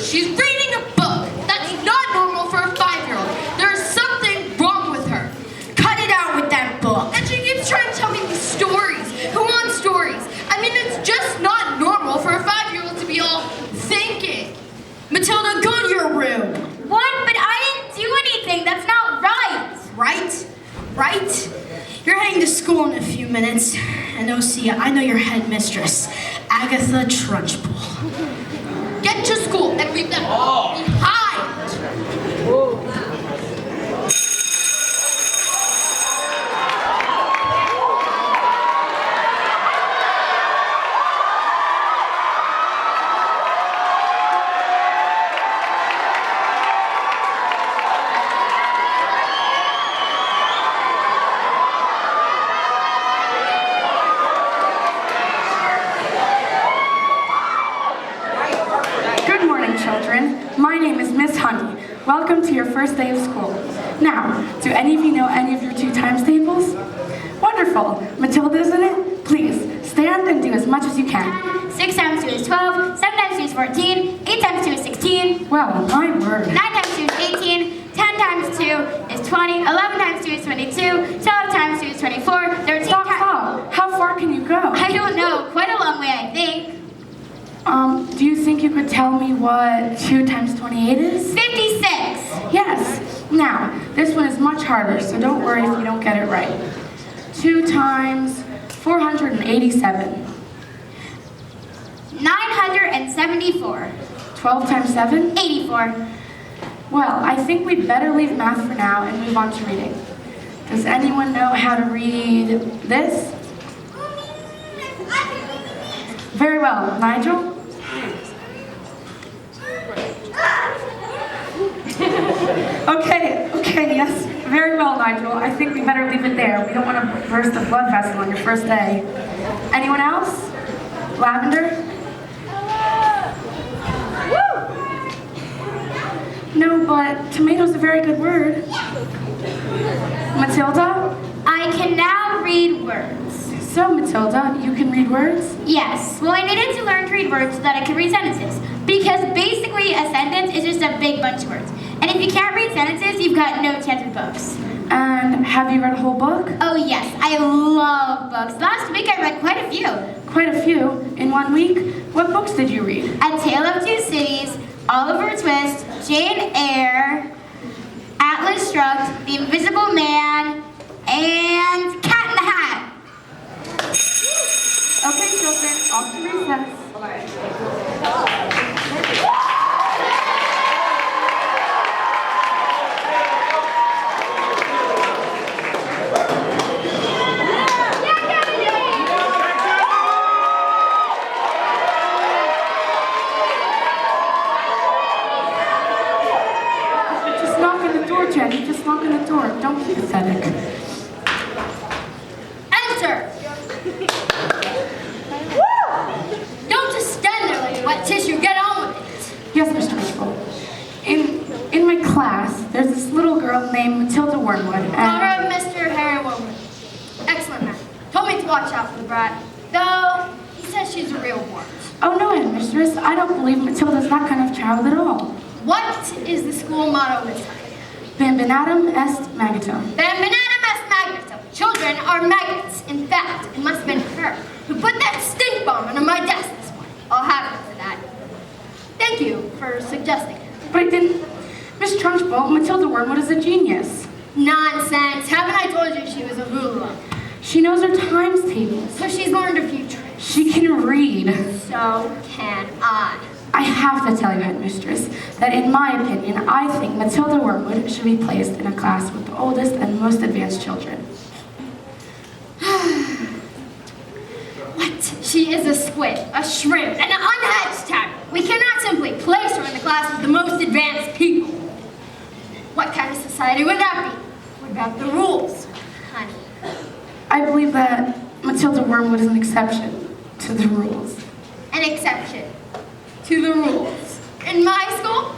She's reading a book. That's not normal for a 5-year-old. There's something wrong with her. Cut it out with that book. And she keeps trying to tell me these stories. Who wants stories? I mean, it's just not normal for a 5-year-old to be all thinking. Matilda, go to your room. What? But I didn't do anything. That's not right. Right? You're heading to school in a few minutes. And Osea, I know your headmistress, Agatha Trunchbull. Get to school and leave that behind. My name is Miss Honey. Welcome to your first day of school. Now, do any of you know any of your 2 times tables? Wonderful. Matilda, isn't it? Please, stand and do as much as you can. 6 times 2 is 12, 7 times 2 is 14, 8 times 2 is 16. Well, my word. 9 times 2 is 18, 10 times 2 is 20, 11 times 2 is 22, 12 times 2 is 24, 13 Stop. How far can you go? I don't know. Quite a long way, I think. Do you think you could tell me what 2 times 28 is? 56. Yes. Now, this one is much harder, so don't worry if you don't get it right. 2 times 487. 974. 12 times 7? 84. Well, I think we'd better leave math for now and move on to reading. Does anyone know how to read this? Very well. Nigel? Okay, yes. Very well, Nigel. I think we better leave it there. We don't want to burst a blood vessel on your first day. Anyone else? Lavender? No, but tomato's a very good word. Matilda? I can now read words. So, Matilda, you can read words? Yes. Well, I needed to learn to read words so that I could read sentences. Because basically, a sentence is just a big bunch of words. And if you can't read sentences, you've got no chance with books. And have you read a whole book? Oh, yes. I love books. Last week, I read quite a few. Quite a few? In 1 week? What books did you read? A Tale of Two Cities, Oliver Twist, Jane Eyre, Atlas Shrugged, The Invisible Man, and Cat in the Hat. Okay, children, off to recess. Just knock on the door, Jenny. Just knock on the door. Don't be pathetic. Enter! Don't just stand there like a wet tissue. Get on with it. Yes, Mr. Trunchbull. In my class, there's this little girl named Matilda Wormwood, and... Daughter of Mr. Harry Woman. Excellent man. Told me to watch out for the brat. Though, he says she's a real wart. Oh, no, Mistress. I don't believe Matilda's that kind of child at all. What is the school motto this time? Bambinatum est magnetum. Bambinatum est magnetum. Children are maggots. In fact, it must have been her who put that stink bomb under my desk this morning. I'll have her for that. Thank you for suggesting it. But I didn't... Miss Trunchbull, Matilda Wormwood is a genius. Nonsense. Haven't I told you she was a hoodlum? She knows her times tables. So she's learned a few tricks. She can read. So can I. I have to tell you, Headmistress, that in my opinion, I think Matilda Wormwood should be placed in a class with the oldest and most advanced children. What? She is a squid, a shrimp, and an unhatched tack. We cannot simply place her in the class with the most advanced people. What kind of society would that be? What about the rules, honey? I believe that Matilda Wormwood is an exception to the rules. An exception to the rules. In my school?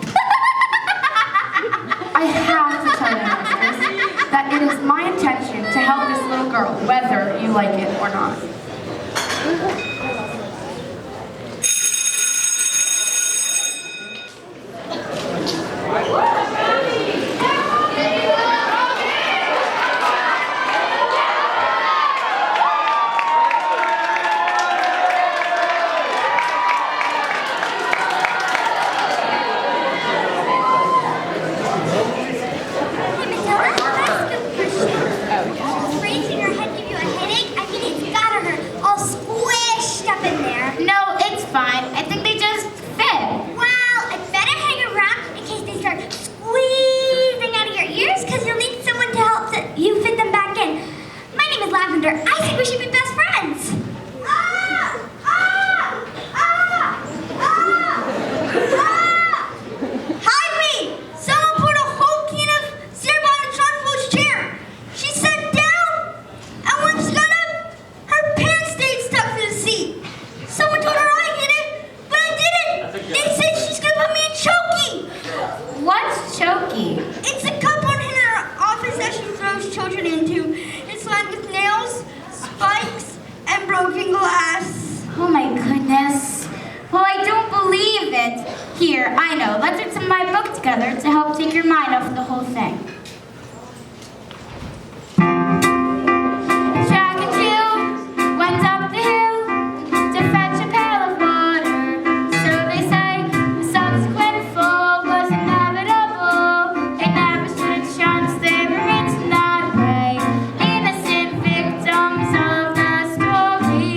I have to tell you, Headmistress, that it is my intention to help this little girl, whether you like it or not. let's read some of my book together to help take your mind off the whole thing. Jack and Jill went up the hill to fetch a pail of water. So they say the subsequent fall was inevitable. They never stood a chance, they were written that way. Innocent victims of the story.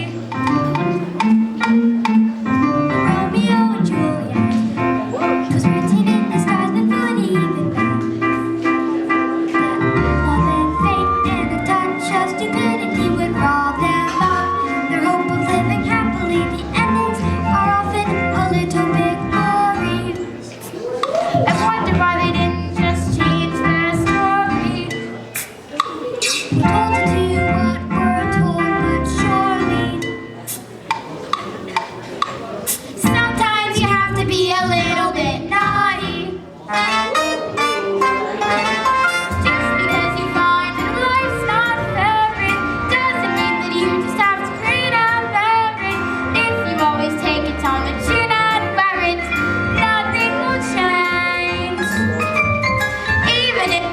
Romeo and Juliet was written in the stars before they even met. Love and fate and a touch of stupidity would rob them of their hope of living happily. The endings are often a little bit gory. I wonder why they didn't just change their story. We told it to you what we're told, but surely sometimes you have to be a little bit naughty. Just because you find that life's not fair, it doesn't mean that you just have to create a merit. If you always take it on the chin and wear it, nothing will change. Even if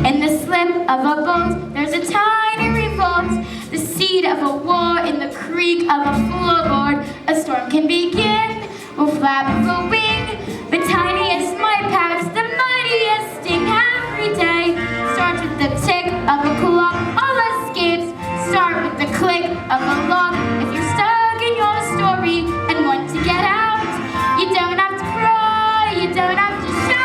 in the slip of a boat, there's a tiny revolt, the seed of a war in the creak of a floorboard. A storm can begin with flap of a wing. The tiniest might pass, the mightiest sting every day. Starts with the tick of a clock, all escapes start with the click of a lock. If you're stuck in your story and want to get out, you don't have to cry, you don't have to shout.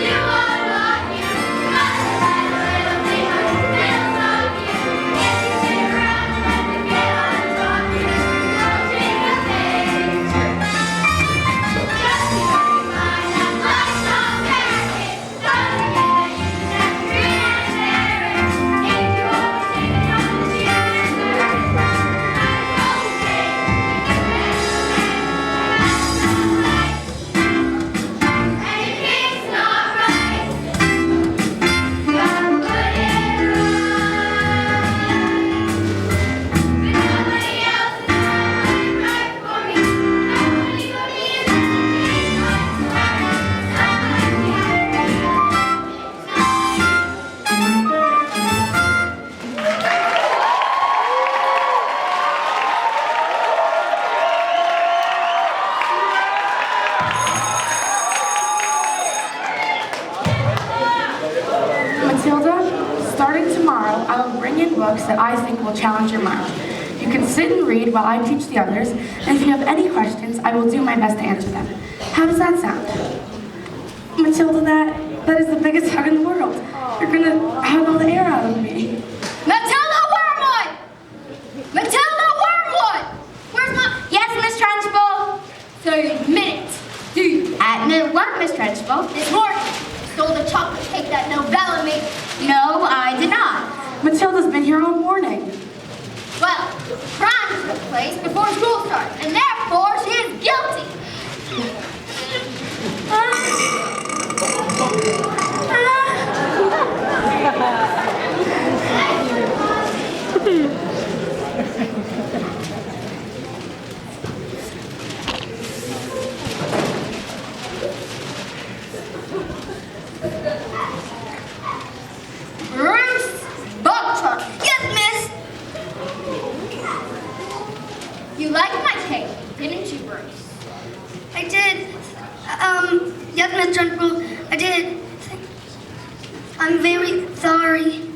You are what you must have a little deeper, feels of you. If you stick around and let the get on top you, don't take a page. Just because you find that life's not fair, it doesn't mean that you just have to grin and bear it. If you always take it on the chin and wear it, that's okay. And if it's not right, gotta put it right. But nobody else is gonna put it right for me. Nobody but me is gonna change my story. Sometimes you have to be a little bit naughty. Matilda, starting tomorrow, I will bring in books that I think will challenge your mind. You can sit and read while I teach the others, and if you have any questions, I will do my best to answer them. How does that sound? Matilda, that is the biggest hug in the world. You're gonna hug all the air out of me. Matilda Wormwood! Matilda Wormwood! Where's my... Yes, Miss Trunchbull. So you admit it, do you? Admit what, Miss Trunchbull? This morning, you stole the chocolate cake that novella made. No, I did not. Matilda's been here all morning. Well, crime took place before school started, and therefore she is guilty. Bruce Buckchuck. Yes, miss. You liked my cake, didn't you, Bruce? I did. Yes, Miss Trunchbull, I did. I'm very sorry.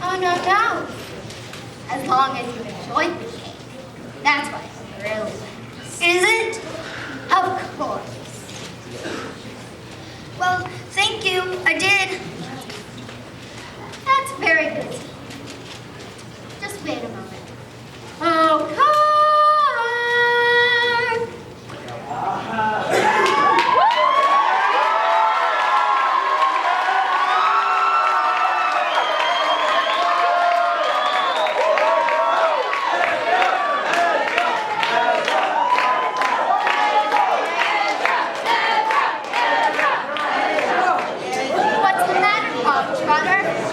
Oh, no. As long as you enjoyed the cake. That's what really matters. Is it? Of course. Well, thank you. I did. That's very good. Just wait a moment. Oh, car!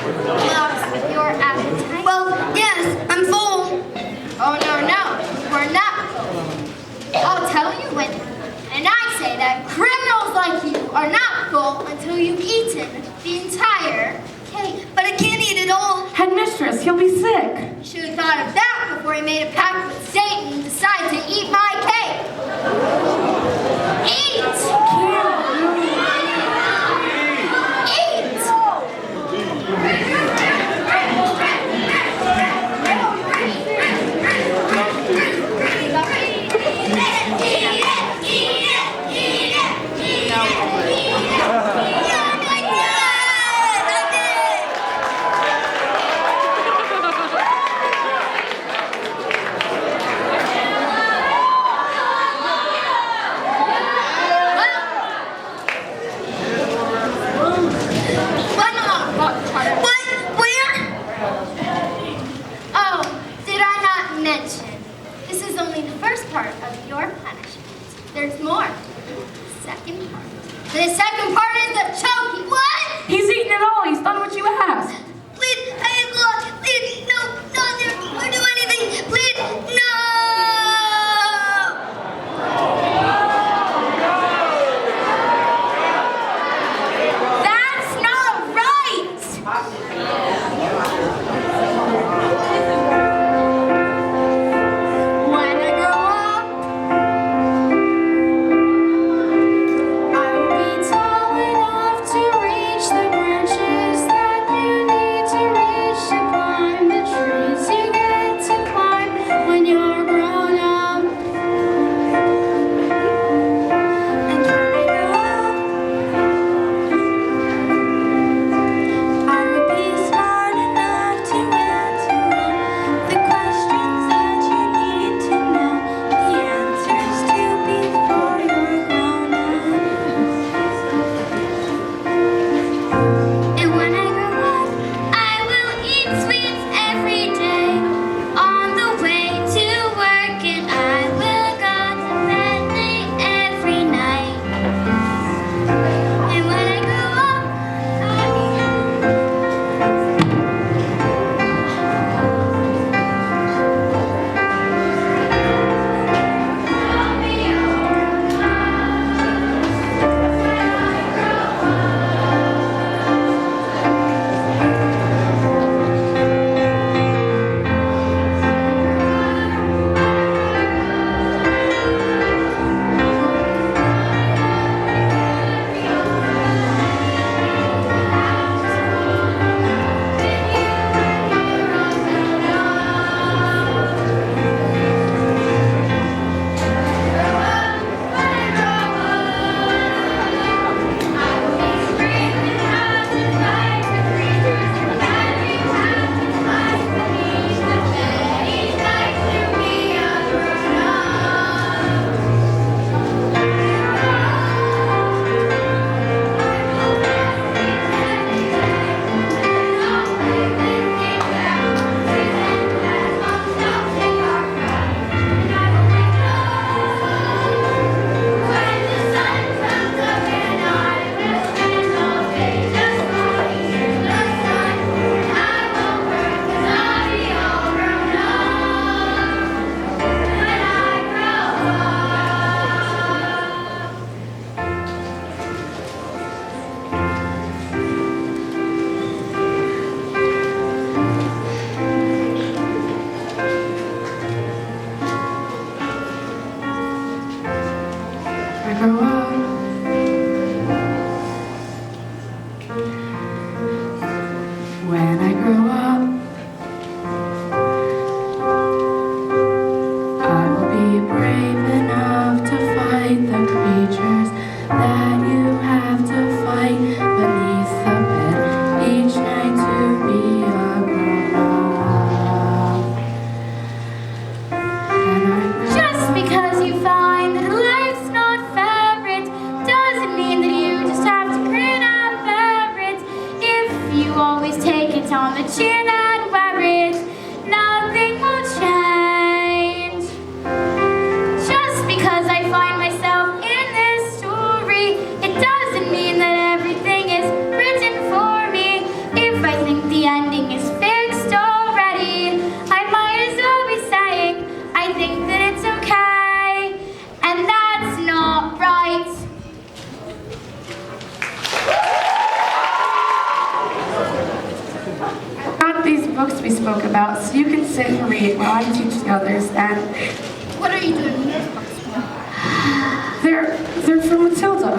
Lost your appetite? Well, yes, I'm full. Oh, no, we're not. I'll tell you when. And I say that criminals like you are not full until you've eaten the entire cake. But I can't eat it all. Headmistress, he'll be sick. You should have thought of that before you made a pact with Satan and decided to eat my cake. Eat! There's more. Second part. The second part is the choking. What? He's eaten it all. He's done what you asked. Please, I am lost. Please, no, or do anything. Please, no! That's not right! When I grow up, I will be tall enough to reach the branches that you need to reach to climb the trees you get to climb when you're grown up. And when I grow up, I will be smart enough to answer the questions that you need to know, the answers to before you're grown up. And when I grow up, I will eat sweets every day on the way to work, and I will go to bed late every night. And when I grow up, I grow up. When I grow up, I will be brave enough to fight the creatures that you have to fight beneath the bed each night to be a grown-up. When I grow just because you find that life's not fair, it doesn't mean that you just have to grin and bear it. If you always take it on the chin and wear it, nothing will change. Just because I find myself in this story, it doesn't mean that everything is written for me. If I think the we spoke about, so you can sit and read while I teach the others, and What are you doing in those books? they're from Matilda.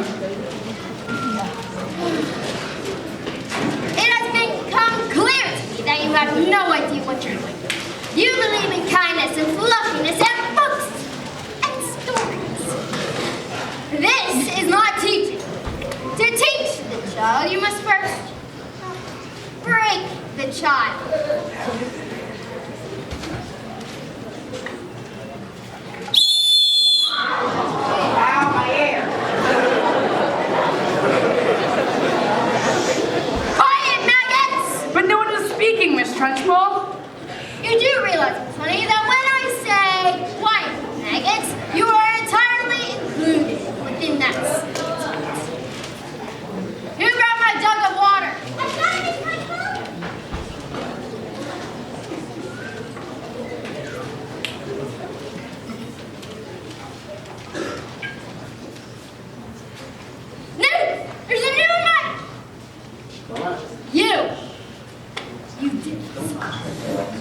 It has become clear to me that you have no idea what you're doing. You believe in kindness and fluffiness and books and stories. This is not teaching. To teach the child, you must first break the child. Quiet, maggots! But no one was speaking, Miss Trunchbull. You do realize, Miss Honey, that when I say quiet, maggots, you are entirely included within that statement. You grab my jug of water. I got it, Miss Trunchbull. No! There's a new one! You did this.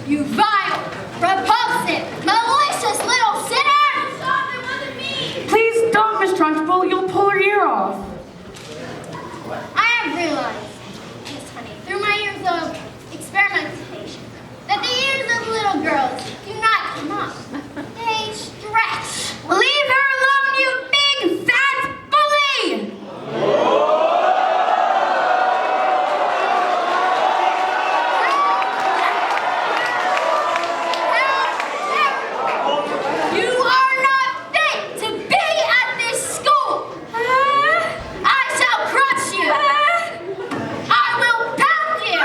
You vile, repulsive, malicious little sinner! Stop, it wasn't me! Please don't, Miss Trunchbull. You'll pull her ear off. I have realized, Miss Honey, through my years of experimentation, that the ears of little girls do not come up. They stretch. Leave her alone, you big fat bully! You are not fit to be at this school. I shall crush you. I will pound you.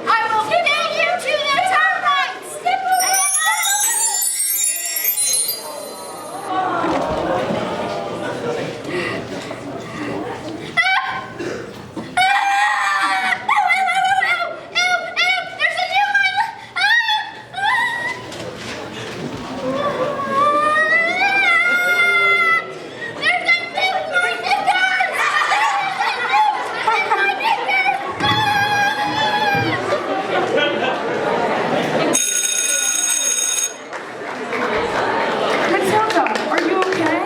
I will feed you to the termites. There's a new Matilda, are you okay?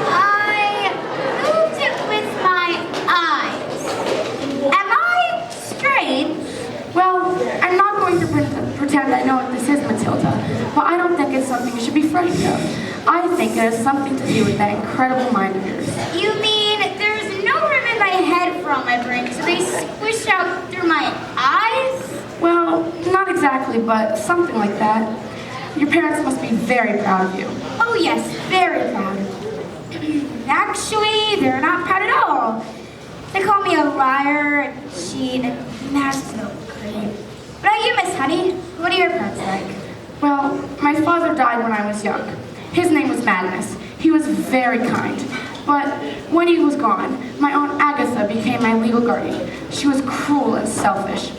I moved it with my eyes. Am I strange? Well, I'm not going to pretend I know what this is, Matilda, but I don't think it's something you should be frightened of. I think it has something to do with that incredible mind of yours. You mean there's no room in my head for all my brain, so they squish out through my eyes? Well, not exactly, but something like that. Your parents must be very proud of you. Oh yes, very proud. Actually, they're not proud at all. They call me a liar, a cheat, and that's no great. What about you, Miss Honey? What are your parents like? Well, my father died when I was young. His name was Madness. He was very kind. But when he was gone, my Aunt Agatha became my legal guardian. She was cruel and selfish.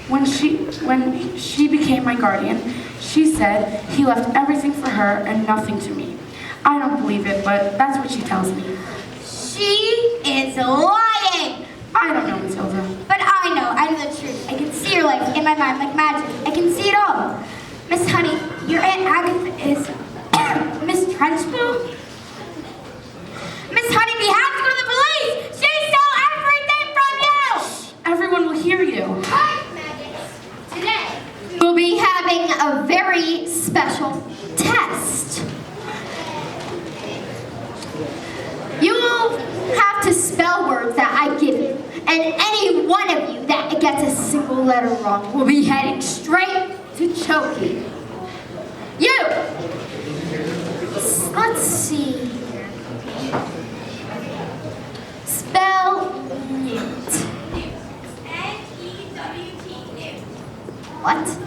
When she became my guardian, she said he left everything for her and nothing to me. I don't believe it, but that's what she tells me. She is lying! I don't know, Matilda. But I know the truth. I can see her like in my mind like magic. I can see it all. Miss Honey, your Aunt Agatha is Miss Trunchbull? Miss Honey, we have to go to the police! She stole everything from you! Everyone will hear you. Hi, maggots. Today, we'll be having a very special test. You will have to spell words that I give you, and any one of you that gets a single letter wrong will be heading straight to choking. You! Let's see here. Spell newt. N-E-W-T, Newt. What? Miss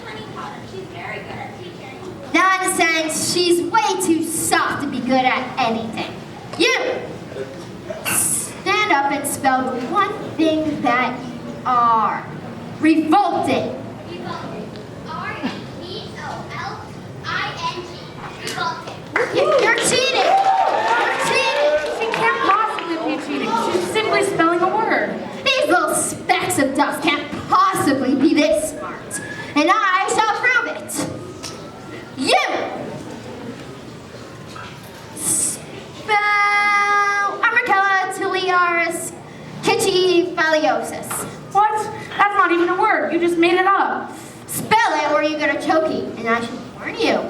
Honey taught her. She's very good at teaching. Nonsense. She's way too soft to be good at anything. You! Stand up and spell the one thing that you are. Revolted. Revolted. You're cheating! You're cheating! She can't possibly be cheating. She's simply spelling a word. These little specks of dust can't possibly be this smart. And I shall prove it. You! Spell Amricatiliaris Kitchifaliosis. What? That's not even a word. You just made it up. Spell it or you go to choking. And I should warn you,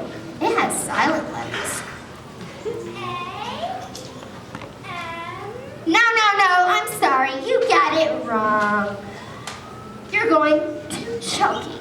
it has silent letters. No, I'm sorry. You got it wrong. You're going to choking.